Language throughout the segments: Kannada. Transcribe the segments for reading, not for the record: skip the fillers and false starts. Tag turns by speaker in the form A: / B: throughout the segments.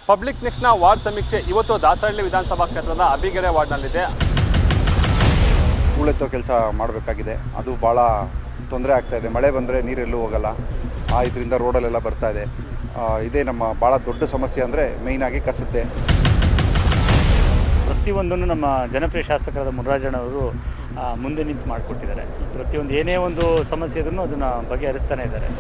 A: ಪಬ್ಲಿಕ್ ನೆಕ್ಸ್ಟ್ನ ವಾರ್ಡ್ ಸಮೀಕ್ಷೆ ಇವತ್ತು ದಾಸರಳ್ಳಿ ವಿಧಾನಸಭಾ ಕ್ಷೇತ್ರದ ಅಬ್ಬಿಗೆರೆ ವಾರ್ಡ್ನಲ್ಲಿದೆ.
B: ಹೂಳೆತ್ತೋ ಕೆಲಸ ಮಾಡಬೇಕಾಗಿದೆ. ಅದು ಭಾಳ ತೊಂದರೆ ಆಗ್ತಾಯಿದೆ. ಮಳೆ ಬಂದರೆ ನೀರೆಲ್ಲೂ ಹೋಗಲ್ಲ. ಇದರಿಂದ ರೋಡಲ್ಲೆಲ್ಲ ಬರ್ತಾ ಇದೆ. ಇದೇ ನಮ್ಮ ಭಾಳ ದೊಡ್ಡ ಸಮಸ್ಯೆ ಅಂದರೆ ಮೇಯ್ನಾಗಿ ಕಸದ್ದೆ.
C: ಪ್ರತಿಯೊಂದನ್ನು ನಮ್ಮ ಜನಪ್ರಿಯ ಶಾಸಕರಾದ ಮುನರಾಜಣ್ಣವರು ಮುಂದೆ ನಿಂತು ಮಾಡಿಕೊಟ್ಟಿದ್ದಾರೆ. ಪ್ರತಿಯೊಂದು ಏನೇ ಒಂದು ಸಮಸ್ಯೆ ಇದ್ರೂ ಅದನ್ನು ಬಗೆಹರಿಸ್ತಾನೆ ಇದ್ದಾರೆ.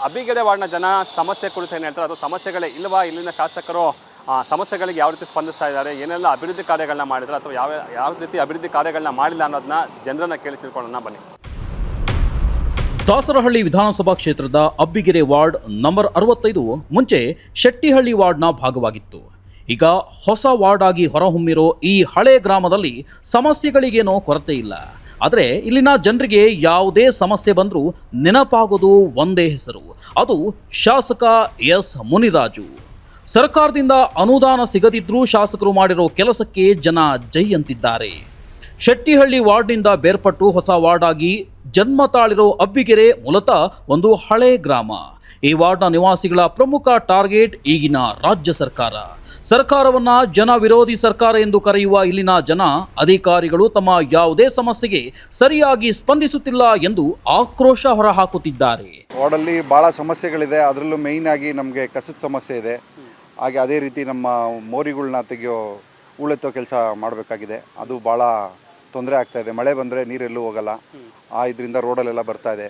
A: ಅಬ್ಬಿಗೆರೆ ವಾರ್ಡ್ನ ಜನ ಸಮಸ್ಯೆ ಕುರಿತು ಏನು ಹೇಳ್ತಾರೆ, ಅದು ಸಮಸ್ಯೆಗಳೇ ಇಲ್ವಾ, ಇಲ್ಲಿನ ಶಾಸಕರು ಸಮಸ್ಯೆಗಳಿಗೆ ಯಾವ ರೀತಿ ಸ್ಪಂದಿಸ್ತಾ ಇದ್ದಾರೆ, ಏನೆಲ್ಲ ಅಭಿವೃದ್ಧಿ ಕಾರ್ಯಗಳನ್ನ ಮಾಡಿದ್ದಾರೆ ಅಥವಾ ಯಾವ ರೀತಿ ಅಭಿವೃದ್ಧಿ ಕಾರ್ಯಗಳನ್ನ ಮಾಡಿಲ್ಲ ಅನ್ನೋದನ್ನ ಜನರನ್ನ ಕೇಳಿ ತಿಳ್ಕೊಳ್ಳೋಣ ಬನ್ನಿ.
D: ದಾಸರಹಳ್ಳಿ ವಿಧಾನಸಭಾ ಕ್ಷೇತ್ರದ ಅಬ್ಬಿಗೆರೆ ವಾರ್ಡ್ ನಂಬರ್ 65 ಮುಂಚೆ ಶೆಟ್ಟಿಹಳ್ಳಿ ವಾರ್ಡ್ನ ಭಾಗವಾಗಿತ್ತು. ಈಗ ಹೊಸ ವಾರ್ಡ್ ಆಗಿ ಹೊರಹೊಮ್ಮಿರೋ ಈ ಹಳೆ ಗ್ರಾಮದಲ್ಲಿ ಸಮಸ್ಯೆಗಳಿಗೇನೋ ಕೊರತೆ ಇಲ್ಲ. ಆದರೆ ಇಲ್ಲಿನ ಜನರಿಗೆ ಯಾವುದೇ ಸಮಸ್ಯೆ ಬಂದರೂ ನೆನಪಾಗೋದು ಒಂದೇ ಹೆಸರು, ಅದು ಶಾಸಕ ಎಸ್ ಮುನಿರಾಜು. ಸರ್ಕಾರದಿಂದ ಅನುದಾನ ಸಿಗದಿದ್ರೂ ಶಾಸಕರು ಮಾಡಿರೋ ಕೆಲಸಕ್ಕೆ ಜನ ಜೈ ಅಂತಿದ್ದಾರೆ. ಶೆಟ್ಟಿಹಳ್ಳಿ ವಾರ್ಡ್ನಿಂದ ಬೇರ್ಪಟ್ಟು ಹೊಸ ವಾರ್ಡ್ ಆಗಿ ಜನ್ಮ ತಾಳಿರೋ ಅಬ್ಬಿಗೆರೆ ಮೂಲತಃ ಒಂದು ಹಳೆ ಗ್ರಾಮ. ಈ ವಾರ್ಡ್ನ ನಿವಾಸಿಗಳ ಪ್ರಮುಖ ಟಾರ್ಗೆಟ್ ಈಗಿನ ರಾಜ್ಯ ಸರ್ಕಾರವನ್ನ ಜನ ವಿರೋಧಿ ಸರ್ಕಾರ ಎಂದು ಕರೆಯುವ ಇಲ್ಲಿನ ಜನ ಅಧಿಕಾರಿಗಳು ತಮ್ಮ ಯಾವುದೇ ಸಮಸ್ಯೆಗೆ ಸರಿಯಾಗಿ ಸ್ಪಂದಿಸುತ್ತಿಲ್ಲ ಎಂದು ಆಕ್ರೋಶ ಹೊರಹಾಕುತ್ತಿದ್ದಾರೆ.
B: ವಾರ್ಡಲ್ಲಿ ಭಾಳ ಸಮಸ್ಯೆಗಳಿದೆ. ಅದರಲ್ಲೂ ಮೇಯ್ನಾಗಿ ನಮಗೆ ಕಸದ ಸಮಸ್ಯೆ ಇದೆ. ಹಾಗೆ ಅದೇ ರೀತಿ ನಮ್ಮ ಮೋರಿಗಳನ್ನ ತೆಗೆಯೋ ಹೂಳೆತ್ತೋ ಕೆಲಸ ಮಾಡಬೇಕಾಗಿದೆ. ಅದು ಭಾಳ ತೊಂದರೆ ಆಗ್ತಾಯಿದೆ. ಮಳೆ ಬಂದರೆ ನೀರೆಲ್ಲೂ ಹೋಗಲ್ಲ. ಇದರಿಂದ ರೋಡಲ್ಲೆಲ್ಲ ಬರ್ತಾ ಇದೆ.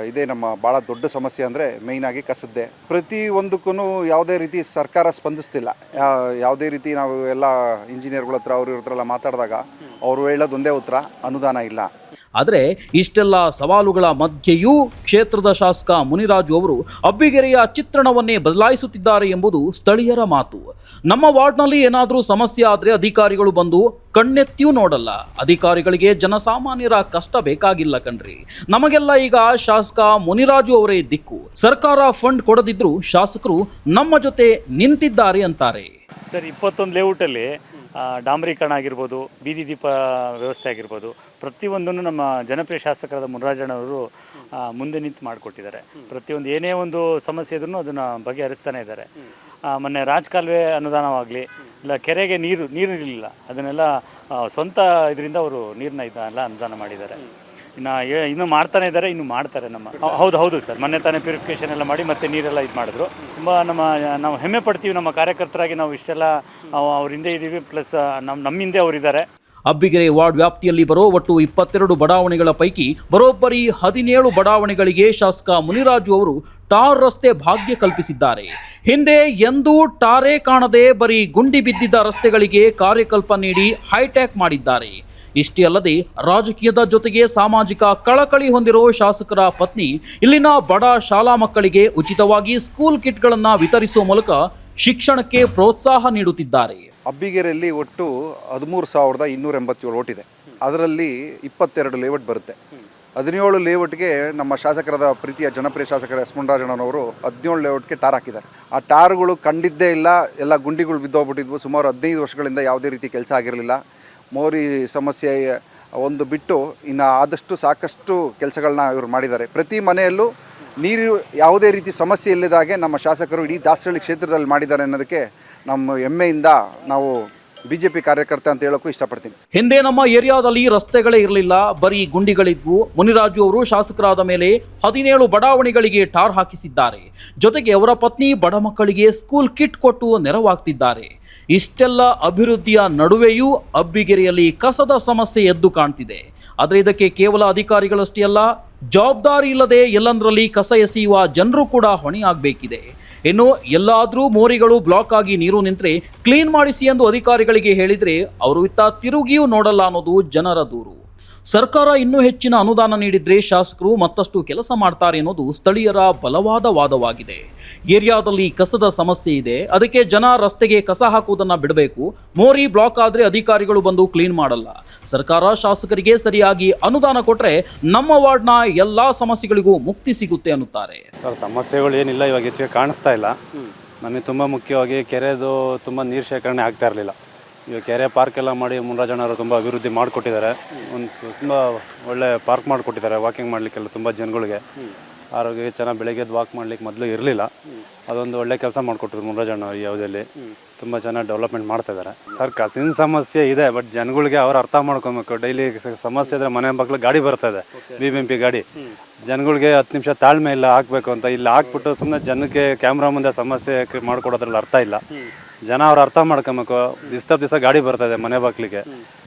B: ಇದೇ ನಮ್ಮ ಭಾಳ ದೊಡ್ಡ ಸಮಸ್ಯೆ ಅಂದರೆ ಮೇಯ್ನಾಗಿ ಕಸದ್ದೆ. ಪ್ರತಿಯೊಂದಕ್ಕೂ ಯಾವುದೇ ರೀತಿ ಸರ್ಕಾರ ಸ್ಪಂದಿಸ್ತಿಲ್ಲ. ಯಾವುದೇ ರೀತಿ ನಾವು ಎಲ್ಲ ಇಂಜಿನಿಯರ್ಗಳ ಹತ್ರ ಇವ್ರ ಹತ್ರ ಎಲ್ಲ ಮಾತಾಡಿದಾಗ ಅವರು ಹೇಳೋದು ಒಂದೇ ಉತ್ತರ, ಅನುದಾನ ಇಲ್ಲ.
D: ಆದರೆ ಇಷ್ಟೆಲ್ಲ ಸವಾಲುಗಳ ಮಧ್ಯೆಯೂ ಕ್ಷೇತ್ರದ ಶಾಸಕ ಮುನಿರಾಜು ಅವರು ಅಬ್ಬಿಗೆರೆಯ ಚಿತ್ರಣವನ್ನೇ ಬದಲಾಯಿಸುತ್ತಿದ್ದಾರೆ ಎಂಬುದು ಸ್ಥಳೀಯರ ಮಾತು. ನಮ್ಮ ವಾರ್ಡ್ನಲ್ಲಿ ಏನಾದರೂ ಸಮಸ್ಯೆ ಆದರೆ ಅಧಿಕಾರಿಗಳು ಬಂದು ಕಣ್ಣೆತ್ತಿಯೂ ನೋಡಲ್ಲ. ಅಧಿಕಾರಿಗಳಿಗೆ ಜನಸಾಮಾನ್ಯರ ಕಷ್ಟ ಬೇಕಾಗಿಲ್ಲ ಕಣ್ರಿ, ನಮಗೆಲ್ಲ ಈಗ ಶಾಸಕ ಮುನಿರಾಜು ಅವರೇ ದಿಕ್ಕು. ಸರ್ಕಾರ ಫಂಡ್ ಕೊಡದಿದ್ರೂ ಶಾಸಕರು ನಮ್ಮ ಜೊತೆ ನಿಂತಿದ್ದಾರೆ ಅಂತಾರೆ.
C: ಸರ್, 21 ಲೇಔಟಲ್ಲಿ ಡಾಂಬರೀಕರಣ ಆಗಿರ್ಬೋದು, ಬೀದಿ ದೀಪ ವ್ಯವಸ್ಥೆ ಆಗಿರ್ಬೋದು, ಪ್ರತಿಯೊಂದನ್ನು ನಮ್ಮ ಜನಪ್ರಿಯ ಶಾಸಕರಾದ ಮುನರಾಜಣ್ಣವರು ಮುಂದೆ ನಿಂತು ಮಾಡಿಕೊಟ್ಟಿದ್ದಾರೆ. ಪ್ರತಿಯೊಂದು ಏನೇ ಒಂದು ಸಮಸ್ಯೆ ಇದ್ರೂ ಅದನ್ನು ಬಗೆಹರಿಸ್ತಾನೆ ಇದ್ದಾರೆ. ಮೊನ್ನೆ ರಾಜಕಾಲುವೆ ಅನುದಾನವಾಗಲಿ, ಇಲ್ಲ ಕೆರೆಗೆ ನೀರು ಇರಲಿಲ್ಲ, ಅದನ್ನೆಲ್ಲ ಸ್ವಂತ ಇದರಿಂದ ಅವರು ನೀರನ್ನ ಎಲ್ಲ ಅನುದಾನ ಮಾಡಿದ್ದಾರೆ. ಇನ್ನು ಮಾಡ್ತಾನೆ ಇದ್ದಾರೆ, ಇನ್ನು ಮಾಡ್ತಾರೆ. ಹೌದು ಸರ್, ಮೊನ್ನೆ ತಾನೇ ಪ್ಯೂರಿಫಿಕೇಷನ್ ಎಲ್ಲ ಮಾಡಿ ಮತ್ತೆ ನೀರೆಲ್ಲ ಇದು ಮಾಡಿದ್ರು. ತುಂಬ ನಾವು ಹೆಮ್ಮೆ ಪಡ್ತೀವಿ ನಮ್ಮ ಕಾರ್ಯಕರ್ತರಾಗಿ. ನಾವು ಇಷ್ಟೆಲ್ಲ ಅವ್ರ ಹಿಂದೆ ಇದ್ದೀವಿ, ಪ್ಲಸ್ ನಮ್ಮ ಹಿಂದೆ ಅವರಿದ್ದಾರೆ.
D: ಅಬ್ಬಿಗೆರೆ ವಾರ್ಡ್ ವ್ಯಾಪ್ತಿಯಲ್ಲಿ ಬರೋ ಒಟ್ಟು 22 ಬಡಾವಣೆಗಳ ಪೈಕಿ ಬರೋಬ್ಬರಿ 17 ಬಡಾವಣೆಗಳಿಗೆ ಶಾಸಕ ಮುನಿರಾಜು ಅವರು ಟಾರ್ ರಸ್ತೆ ಭಾಗ್ಯ ಕಲ್ಪಿಸಿದ್ದಾರೆ. ಹಿಂದೆ ಎಂದೂ ಟಾರೇ ಕಾಣದೆ ಬರೀ ಗುಂಡಿ ಬಿದ್ದಿದ್ದ ರಸ್ತೆಗಳಿಗೆ ಕಾರ್ಯಕಲ್ಪ ನೀಡಿ ಹೈಟ್ಯಾಕ್ ಮಾಡಿದ್ದಾರೆ. ಇಷ್ಟೇ ಅಲ್ಲದೆ ರಾಜಕೀಯದ ಜೊತೆಗೆ ಸಾಮಾಜಿಕ ಕಳಕಳಿ ಹೊಂದಿರೋ ಶಾಸಕರ ಪತ್ನಿ ಇಲ್ಲಿನ ಬಡ ಶಾಲಾ ಮಕ್ಕಳಿಗೆ ಉಚಿತವಾಗಿ ಸ್ಕೂಲ್ ಕಿಟ್ಗಳನ್ನು ವಿತರಿಸುವ ಮೂಲಕ ಶಿಕ್ಷಣಕ್ಕೆ ಪ್ರೋತ್ಸಾಹ ನೀಡುತ್ತಿದ್ದಾರೆ.
B: ಅಬ್ಬಿಗೆರೆಯಲ್ಲಿ ಒಟ್ಟು 13,287 ಓಟ್ ಇದೆ. ಅದರಲ್ಲಿ 22 ಲೇಔಟ್ ಬರುತ್ತೆ. 17 ಲೇಔಟ್ಗೆ ನಮ್ಮ ಶಾಸಕರಾದ ಪ್ರೀತಿಯ ಜನಪ್ರಿಯ ಶಾಸಕರ ಎಸ್ ಮುನರಾಜಣ್ಣನವರು 17 ಲೇಔಟ್ಗೆ ಟಾರ್ ಹಾಕಿದ್ದಾರೆ. ಆ ಟಾರ್ಗಳು ಕಂಡಿದ್ದೇ ಇಲ್ಲ, ಎಲ್ಲ ಗುಂಡಿಗಳು ಬಿದ್ದೋಗ್ಬಿಟ್ಟಿದ್ವು. ಸುಮಾರು 15 ವರ್ಷಗಳಿಂದ ಯಾವುದೇ ರೀತಿ ಕೆಲಸ ಆಗಿರಲಿಲ್ಲ. ಮೋರಿ ಸಮಸ್ಯೆ ಒಂದು ಬಿಟ್ಟು ಇನ್ನು ಆದಷ್ಟು ಸಾಕಷ್ಟು ಕೆಲಸಗಳನ್ನ ಇವರು ಮಾಡಿದ್ದಾರೆ. ಪ್ರತಿ ಮನೆಯಲ್ಲೂ ನೀರು ಯಾವುದೇ ರೀತಿ ಸಮಸ್ಯೆ ಇಲ್ಲದಾಗೆ ನಮ್ಮ ಶಾಸಕರು ಇಡೀ ದಾಸರಳ್ಳಿ ಕ್ಷೇತ್ರದಲ್ಲಿ ಮಾಡಿದ್ದಾರೆ ಅನ್ನೋದಕ್ಕೆ ನಮ್ಮ ಹೆಮ್ಮೆಯಿಂದ ನಾವು ಬಿಜೆಪಿ ಕಾರ್ಯಕರ್ತ ಅಂತ ಹೇಳೋಕ್ಕೂ ಇಷ್ಟಪಡ್ತೀನಿ.
D: ಹಿಂದೆ ನಮ್ಮ ಏರಿಯಾದಲ್ಲಿ ರಸ್ತೆಗಳೇ ಇರಲಿಲ್ಲ, ಬರೀ ಗುಂಡಿಗಳಿದ್ವು. ಮುನಿರಾಜು ಅವರು ಶಾಸಕರಾದ ಮೇಲೆ 17 ಬಡಾವಣೆಗಳಿಗೆ ಟಾರ್ ಹಾಕಿಸಿದ್ದಾರೆ. ಜೊತೆಗೆ ಅವರ ಪತ್ನಿ ಬಡ ಮಕ್ಕಳಿಗೆ ಸ್ಕೂಲ್ ಕಿಟ್ ಕೊಟ್ಟು ನೆರವಾಗ್ತಿದ್ದಾರೆ. ಇಷ್ಟೆಲ್ಲ ಅಭಿವೃದ್ಧಿಯ ನಡುವೆಯೂ ಅಬ್ಬಿಗೆರೆಯಲ್ಲಿ ಕಸದ ಸಮಸ್ಯೆ ಎದ್ದು ಕಾಣ್ತಿದೆ. ಆದರೆ ಇದಕ್ಕೆ ಕೇವಲ ಅಧಿಕಾರಿಗಳಷ್ಟೇ ಅಲ್ಲ, ಜವಾಬ್ದಾರಿ ಇಲ್ಲದೆ ಎಲ್ಲಂದರಲ್ಲಿ ಕಸ ಎಸೆಯುವ ಜನರು ಕೂಡ ಹೊಣೆಯಾಗಬೇಕಿದೆ. ಇನ್ನು ಎಲ್ಲಾದರೂ ಮೋರಿಗಳು ಬ್ಲಾಕ್ ಆಗಿ ನೀರು ನಿಂತರೆ ಕ್ಲೀನ್ ಮಾಡಿಸಿ ಎಂದು ಅಧಿಕಾರಿಗಳಿಗೆ ಹೇಳಿದರೆ ಅವರು ಇತ್ತ ತಿರುಗಿಯೂ ನೋಡಲ್ಲ ಅನ್ನೋದು ಜನರ ದೂರು. ಸರ್ಕಾರ ಇನ್ನೂ ಹೆಚ್ಚಿನ ಅನುದಾನ ನೀಡಿದ್ರೆ ಶಾಸಕರು ಮತ್ತಷ್ಟು ಕೆಲಸ ಮಾಡ್ತಾರೆ ಅನ್ನೋದು ಸ್ಥಳೀಯರ ಬಲವಾದ ವಾದವಾಗಿದೆ. ಏರಿಯಾದಲ್ಲಿ ಕಸದ ಸಮಸ್ಯೆ ಇದೆ, ಅದಕ್ಕೆ ಜನ ರಸ್ತೆಗೆ ಕಸ ಹಾಕುವುದನ್ನು ಬಿಡಬೇಕು. ಮೋರಿ ಬ್ಲಾಕ್ ಆದರೆ ಅಧಿಕಾರಿಗಳು ಬಂದು ಕ್ಲೀನ್ ಮಾಡಲ್ಲ. ಸರ್ಕಾರ ಶಾಸಕರಿಗೆ ಸರಿಯಾಗಿ ಅನುದಾನ ಕೊಟ್ಟರೆ ನಮ್ಮ ವಾರ್ಡ್ನ ಎಲ್ಲ ಸಮಸ್ಯೆಗಳಿಗೂ ಮುಕ್ತಿ ಸಿಗುತ್ತೆ ಅನ್ನುತ್ತಾರೆ.
E: ಸಮಸ್ಯೆಗಳು ಏನಿಲ್ಲ, ಇವಾಗ ಹೆಚ್ಚಿಗೆ ಕಾಣಿಸ್ತಾ ಇಲ್ಲ. ನಮಗೆ ತುಂಬ ಮುಖ್ಯವಾಗಿ ಕೆರೆದು ತುಂಬ ನೀರು ಶೇಖರಣೆ ಆಗ್ತಾ ಇರಲಿಲ್ಲ. ಇವಾಗ ಕೆರೆ ಪಾರ್ಕ್ ಎಲ್ಲ ಮಾಡಿ ಮುನರಾಜಣ್ಣವರು ತುಂಬ ಅಭಿವೃದ್ಧಿ ಮಾಡಿಕೊಟ್ಟಿದ್ದಾರೆ. ಒಂದು ತುಂಬ ಒಳ್ಳೆ ಪಾರ್ಕ್ ಮಾಡಿಕೊಟ್ಟಿದ್ದಾರೆ ವಾಕಿಂಗ್ ಮಾಡಲಿಕ್ಕೆಲ್ಲ ತುಂಬ ಜನಗಳಿಗೆ. ಆರೋಗ್ಯಕ್ಕೆ ಚೆನ್ನಾಗಿ ಬೆಳಗ್ಗೆ ವಾಕ್ ಮಾಡ್ಲಿಕ್ಕೆ ಮೊದಲು ಇರಲಿಲ್ಲ. ಅದೊಂದು ಒಳ್ಳೆ ಕೆಲಸ ಮಾಡಿಕೊಟ್ರು ಮುನ್ರಾಜಣ್ಣ ಅವ್ರು. ಯಾವುದಲ್ಲಿ ತುಂಬ ಚೆನ್ನಾಗಿ ಡೆವಲಪ್ಮೆಂಟ್ ಮಾಡ್ತಾ ಇದ್ದಾರೆ. ಸರ್ ಕಸಿನ ಸಮಸ್ಯೆ ಇದೆ, ಬಟ್ ಜನಗಳಿಗೆ ಅವ್ರು ಅರ್ಥ ಮಾಡ್ಕೊಬೇಕು. ಡೈಲಿ ಸಮಸ್ಯೆ ಇದ್ರೆ ಮನೆ ಮಕ್ಕಳು ಗಾಡಿ ಬರ್ತಾ ಇದೆ, BBMP ಗಾಡಿ. ಜನಗಳಿಗೆ 10 ನಿಮಿಷ ತಾಳ್ಮೆ ಇಲ್ಲ ಹಾಕ್ಬೇಕು ಅಂತ, ಇಲ್ಲಿ ಹಾಕ್ಬಿಟ್ಟು ಸುಮ್ಮನೆ ಜನಕ್ಕೆ ಕ್ಯಾಮ್ರಾ ಮುಂದೆ ಸಮಸ್ಯೆ ಮಾಡ್ಕೊಡೋದ್ರಲ್ಲಿ ಅರ್ಥ ಇಲ್ಲ. ಜನ ಅವ್ರು ಅರ್ಥ ಮಾಡ್ಕೊಬೇಕು. ದಿವಸ ಗಾಡಿ ಬರ್ತಾ ಇದೆ ಮನೆ ಬಾಗ್ಲಿಗೆ.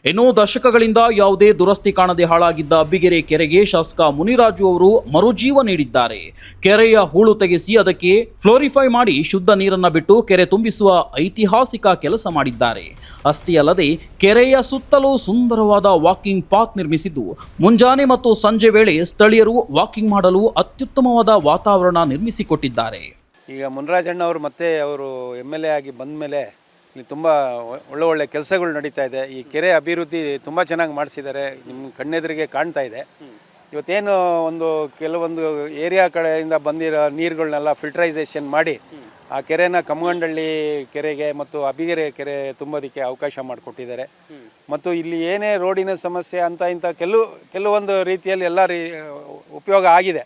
D: ಇನ್ನು ದಶಕಗಳಿಂದ ಯಾವುದೇ ದುರಸ್ತಿ ಕಾಣದೆ ಹಾಳಾಗಿದ್ದ ಅಬ್ಬಿಗೆರೆ ಕೆರೆಗೆ ಶಾಸಕ ಮುನಿರಾಜು ಅವರು ಮರುಜೀವ ನೀಡಿದ್ದಾರೆ. ಕೆರೆಯ ಹೂಳು ತೆಗೆಸಿ ಅದಕ್ಕೆ ಫ್ಲೋರಿಫೈ ಮಾಡಿ ಶುದ್ಧ ನೀರನ್ನ ಬಿಟ್ಟು ಕೆರೆ ತುಂಬಿಸುವ ಐತಿಹಾಸಿಕ ಕೆಲಸ ಮಾಡಿದ್ದಾರೆ. ಅಷ್ಟೇ ಅಲ್ಲದೆ ಕೆರೆಯ ಸುತ್ತಲೂ ಸುಂದರವಾದ ವಾಕಿಂಗ್ ಪಾತ್ ನಿರ್ಮಿಸಿದ್ದು ಮುಂಜಾನೆ ಮತ್ತು ಸಂಜೆ ವೇಳೆ ಸ್ಥಳೀಯರು ವಾಕಿಂಗ್ ಮಾಡಲು ಅತ್ಯುತ್ತಮವಾದ ವಾತಾವರಣ ನಿರ್ಮಿಸಿಕೊಟ್ಟಿದ್ದಾರೆ.
F: ಈಗ ಮುನ್ರಾಜಣ್ಣ ಅವರು ಮತ್ತೆ ಅವರು MLA ಆಗಿ ಬಂದ ಮೇಲೆ ಇಲ್ಲಿ ತುಂಬ ಒಳ್ಳೆ ಕೆಲಸಗಳು ನಡೀತಾ ಇದೆ. ಈ ಕೆರೆ ಅಭಿವೃದ್ಧಿ ತುಂಬ ಚೆನ್ನಾಗಿ ಮಾಡಿಸಿದ್ದಾರೆ, ನಿಮ್ಮ ಕಣ್ಣೆದುರಿಗೆ ಕಾಣ್ತಾ ಇದೆ. ಇವತ್ತೇನು ಕೆಲವೊಂದು ಏರಿಯಾ ಕಡೆಯಿಂದ ಬಂದಿರೋ ನೀರುಗಳನ್ನೆಲ್ಲ ಫಿಲ್ಟ್ರೈಸೇಷನ್ ಮಾಡಿ ಆ ಕೆರೆನ ಕಮ್ಮಗಂಡಳ್ಳಿ ಕೆರೆಗೆ ಮತ್ತು ಅಬ್ಬಿಗೆರೆ ಕೆರೆ ತುಂಬೋದಕ್ಕೆ ಅವಕಾಶ ಮಾಡಿಕೊಟ್ಟಿದ್ದಾರೆ. ಮತ್ತು ಇಲ್ಲಿ ಏನೇ ರೋಡಿನ ಸಮಸ್ಯೆ ಅಂತ ಇಂಥ ಕೆಲವೊಂದು ರೀತಿಯಲ್ಲಿ ಎಲ್ಲ ಉಪಯೋಗ ಆಗಿದೆ.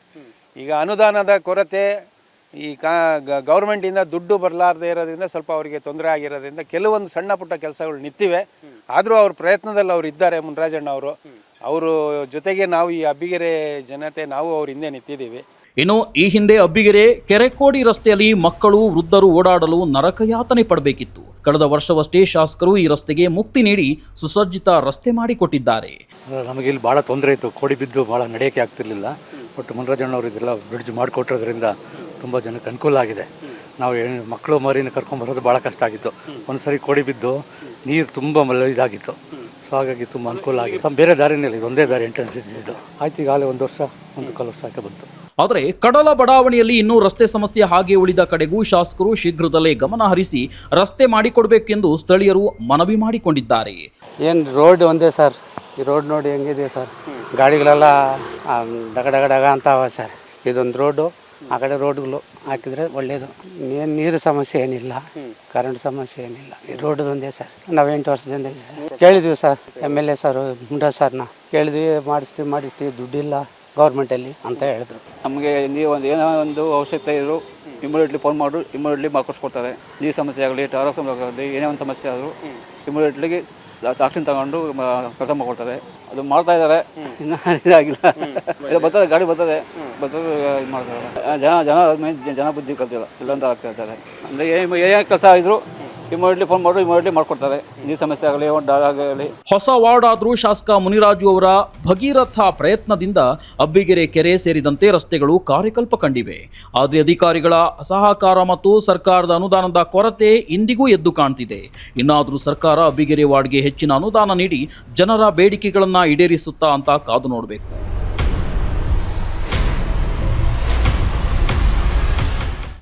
F: ಈಗ ಅನುದಾನದ ಕೊರತೆ, ಈ ಗೌರ್ಮೆಂಟಿಂದ ದುಡ್ಡು ಬರಲಾರದೇ ಇರೋದ್ರಿಂದ ಸ್ವಲ್ಪ ಅವರಿಗೆ ತೊಂದರೆ ಆಗಿರೋದ್ರಿಂದ ಕೆಲವೊಂದು ಸಣ್ಣ ಪುಟ್ಟ ಕೆಲಸಗಳು ನಿಂತಿವೆ. ಆದರೂ ಅವ್ರ ಪ್ರಯತ್ನದಲ್ಲಿ ಅವ್ರು ಇದ್ದಾರೆ ಮುನ್ರಾಜಣ್ಣ ಅವರು ಜೊತೆಗೆ ನಾವು ಈ ಅಬ್ಬಿಗೆರೆ ಜನತೆ ನಾವು ಅವ್ರ ಹಿಂದೆ ನಿಂತಿದ್ದೀವಿ.
D: ಇನ್ನು ಈ ಹಿಂದೆ ಅಬ್ಬಿಗೆರೆ ಕೆರೆಕೋಡಿ ರಸ್ತೆಯಲ್ಲಿ ಮಕ್ಕಳು ವೃದ್ಧರು ಓಡಾಡಲು ನರಕಯಾತನೆ ಪಡಬೇಕಿತ್ತು. ಕಳೆದ ವರ್ಷವಷ್ಟೇ ಶಾಸಕರು ಈ ರಸ್ತೆಗೆ ಮುಕ್ತಿ ನೀಡಿ ಸುಸಜ್ಜಿತ ರಸ್ತೆ ಮಾಡಿಕೊಟ್ಟಿದ್ದಾರೆ.
G: ನಮಗೆ ಇಲ್ಲಿ ಭಾಳ ತೊಂದರೆ ಇತ್ತು, ಕೋಡಿ ಬಿದ್ದು ಭಾಳ ನಡೆಯೋಕ್ಕೆ ಆಗ್ತಿರ್ಲಿಲ್ಲ. ಬಟ್ ಮುನ್ರಾಜಣ್ಣವರು ಇದೆಲ್ಲ ಬ್ರಿಡ್ಜ್ ಮಾಡಿಕೊಟ್ಟಿರೋದ್ರಿಂದ ತುಂಬ ಜನಕ್ಕೆ ಅನುಕೂಲ ಆಗಿದೆ. ನಾವು ಮಕ್ಕಳು ಮರಿನ ಕರ್ಕೊಂಬರೋದು ಭಾಳ ಕಷ್ಟ ಆಗಿತ್ತು. ಒಂದು ಸರಿ ಕೋಡಿ ಬಿದ್ದು ನೀರು ತುಂಬ ಇದಾಗಿತ್ತು. ಸೊ ಹಾಗಾಗಿ ತುಂಬ ಅನುಕೂಲ ಆಗಿತ್ತು. ಬೇರೆ ದಾರಿನಿಲ್ಲ, ಇದು ಒಂದೇ ದಾರಿ ಎಂಟ್ರೆನ್ಸ್ ಇದ್ದಿದ್ದು. ಆಯ್ತು, ಈಗಾಗಲೇ 1 ವರ್ಷ 1.25 ವರ್ಷ ಆಕೆ ಬಂತು.
D: ಆದರೆ ಕಡಲ ಬಡಾವಣೆಯಲ್ಲಿ ಇನ್ನೂ ರಸ್ತೆ ಸಮಸ್ಯೆ ಹಾಗೆ ಉಳಿದ ಕಡೆಗೂ ಶಾಸಕರು ಶೀಘ್ರದಲ್ಲೇ ಗಮನ ಹರಿಸಿ ರಸ್ತೆ ಮಾಡಿಕೊಡಬೇಕೆಂದು ಸ್ಥಳೀಯರು ಮನವಿ ಮಾಡಿಕೊಂಡಿದ್ದಾರೆ.
H: ಏನು ರೋಡ್ ಒಂದೇ ಸರ್, ಈ ರೋಡ್ ನೋಡಿ ಹೆಂಗಿದೆ ಸರ್, ಗಾಡಿಗಳೆಲ್ಲ ಡಗ ಡಗ ಡಗ ಅಂತಾವೆ ಸರ್. ಇದೊಂದು ರೋಡು, ಆ ಕಡೆ ರೋಡ್ಗಳು ಹಾಕಿದರೆ ಒಳ್ಳೆಯದು. ನೀರು ಸಮಸ್ಯೆ ಏನಿಲ್ಲ, ಕರೆಂಟ್ ಸಮಸ್ಯೆ ಏನಿಲ್ಲ. ಈ ರೋಡದೊಂದೇ ಸರ್. ನಾವು 8 ವರ್ಷದಿಂದ ಕೇಳಿದ್ವಿ ಸರ್, MLA ಸರ್ ಮುನ್ರಾಜ್ ಸರ್ನ ಕೇಳಿದ್ವಿ, ಮಾಡಿಸ್ತೀವಿ ದುಡ್ಡಿಲ್ಲ ಗೌರ್ಮೆಂಟಲ್ಲಿ ಅಂತ ಹೇಳಿದ್ರು.
I: ನಮಗೆ ನೀವು ಏನೋ ಒಂದು ಅವಶ್ಯಕತೆ ಇದ್ರು ಇಮಿಡಿಯೇಟ್ಲಿ ಫೋನ್ ಮಾಡಿ ಇಮಿಡಿಯೇಟ್ಲಿ ಮಾಡಿಕೊಡ್ತಾರೆ. ನೀರು ಸಮಸ್ಯೆ ಆಗಲಿ, ಟಾರ್ ಸಮಸ್ಯೆ ಆಗಲಿ, ಏನೇ ಒಂದು ಸಮಸ್ಯೆ ಆದರೂ ಇಮಿಡಿಯೇಟ್ಲಿ ಸಾಕ್ಷಿ ತಗೊಂಡು ಕೆಲಸ ಮಾಡ್ಕೊಡ್ತಾರೆ. ಅದು ಮಾಡ್ತಾ ಇದ್ದಾರೆ, ಇನ್ನೂ ಇದಾಗಿಲ್ಲ. ಇದು ಬರ್ತದೆ, ಗಾಡಿ ಬರ್ತದೆ ಇದು ಮಾಡ್ತಾರೆ. ಜನ ಬುದ್ಧಿ ಕಲ್ತಿಲ್ಲ, ಇಲ್ಲಂತ ಆಗ್ತಾ ಇರ್ತಾರೆ. ಅಂದರೆ ಏನೇ ಕೆಲಸ ಇದ್ರು ಇಮಿಡಿಯೇಟ್ಲಿ ಫೋನ್ ಮಾಡಿ ಇಮಿಡಿಯೇಟ್ಲಿ ಮಾಡ್ಕೊಡ್ತಾರೆ. ನೀರು ಸಮಸ್ಯೆ ಆಗಲಿ, ಡಾರ್ ಆಗಲಿ.
D: ಹೊಸ ವಾರ್ಡ್ ಆದರೂ ಶಾಸಕ ಮುನಿರಾಜು ಅವರ ಭಗೀರಥ ಪ್ರಯತ್ನದಿಂದ ಅಬ್ಬಿಗೆರೆ ಕೆರೆ ಸೇರಿದಂತೆ ರಸ್ತೆಗಳು ಕಾರ್ಯಕಲ್ಪ ಕಂಡಿವೆ. ಆದರೆ ಅಧಿಕಾರಿಗಳ ಅಸಹಕಾರ ಮತ್ತು ಸರ್ಕಾರದ ಅನುದಾನದ ಕೊರತೆ ಇಂದಿಗೂ ಎದ್ದು ಕಾಣ್ತಿದೆ. ಇನ್ನಾದರೂ ಸರ್ಕಾರ ಅಬ್ಬಿಗೆರೆ ವಾರ್ಡ್ಗೆ ಹೆಚ್ಚಿನ ಅನುದಾನ ನೀಡಿ ಜನರ ಬೇಡಿಕೆಗಳನ್ನು ಈಡೇರಿಸುತ್ತಾ ಅಂತ ಕಾದು ನೋಡಬೇಕು.